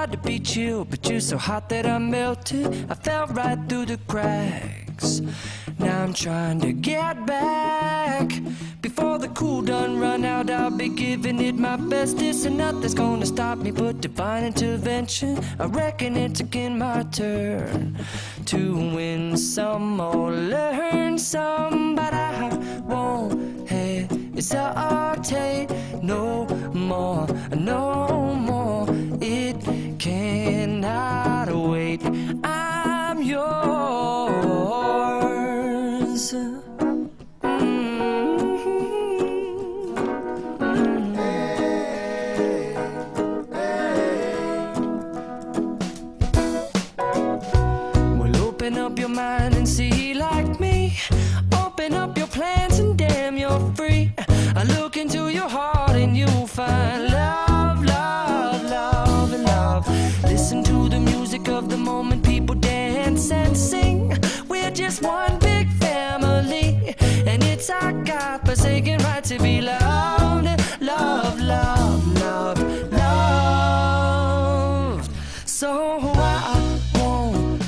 tried to be chill, but you're so hot that I melted. I fell right through the cracks. Now I'm trying to get back. Before the cool done run out, I'll be giving it my best. This and nothing's gonna stop me but divine intervention. I reckon it's again my turn to win some or learn some, but I won't hesitate no more, no more. It cannot wait. I'm yours. Open up your mind and see like me. Open up your plans and damn, you're free. I look into your heart and you'll find love, love, love, and love. Listen to the music of the moment, people dance and sing. We're just one big family, and it's our God-forsaken right to be loved, love, love, love, loved. So I won't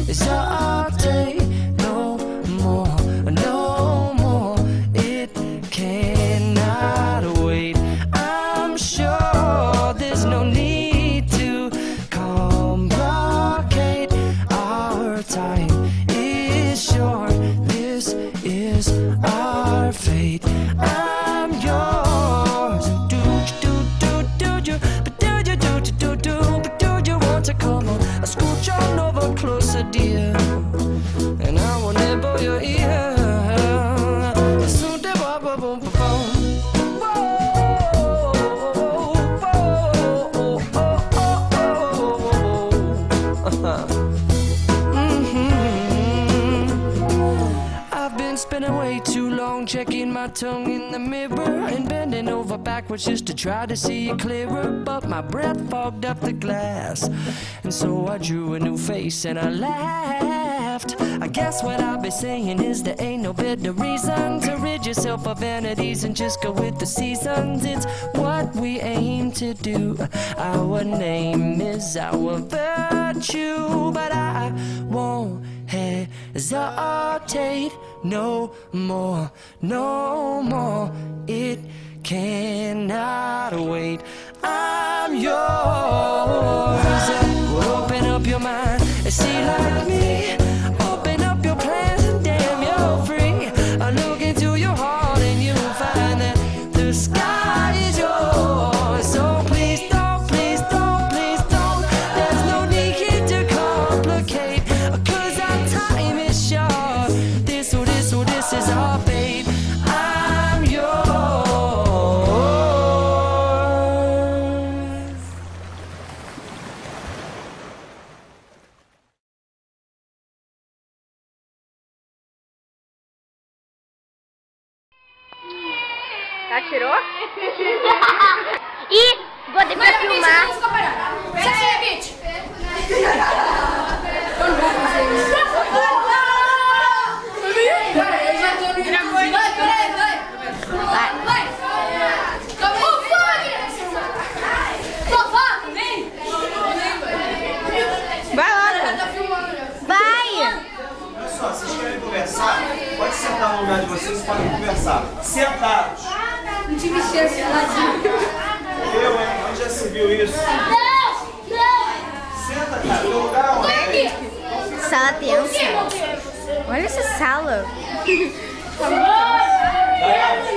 hesitate no more, no more. It cannot wait. I'm sure there's no need to complicate. Our time is short. This is our fate. I'm yours. Do you, but do you want to come on? I scooch on over closer, dear, and I will nibble your ear. I've been spending way too long checking my tongue in the mirror and bending over backwards just to try to see it clearer, but my breath fogged up the glass, and so I drew a new face and I laughed. I guess what I'll be saying is there ain't no better reason to rid yourself of vanities and just go with the seasons. It's what we aim to do. Our name is our virtue, but I won't hesitate no more, no more. It cannot wait. I'm yours. Open up your mind and see like me. Open up your plans and damn, you're free. I look into your heart and you'll find that the sky is yours. So please don't, please don't, please don't. There's no need to complicate, 'cause our time is short. This is our fate. I'm yours. Tá, tirou? Ih, vou ter pra filmar. Sai, bitch! Eu não vou fazer isso. Eu já tô no gravando. Vai! Fofoca, vem! Vai lá, vai! Olha só, vocês querem conversar? Pode sentar no lugar de vocês e podem conversar. Sentados. Não tive chance, Lazinho. Eu, hein? Onde já se viu isso? Não! Senta, cara. No lugar onde? Sala tensa. Olha essa sala. Daiane.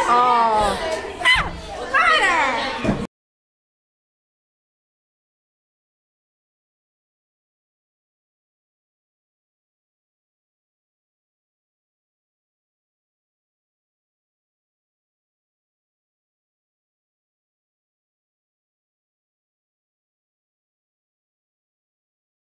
Oh.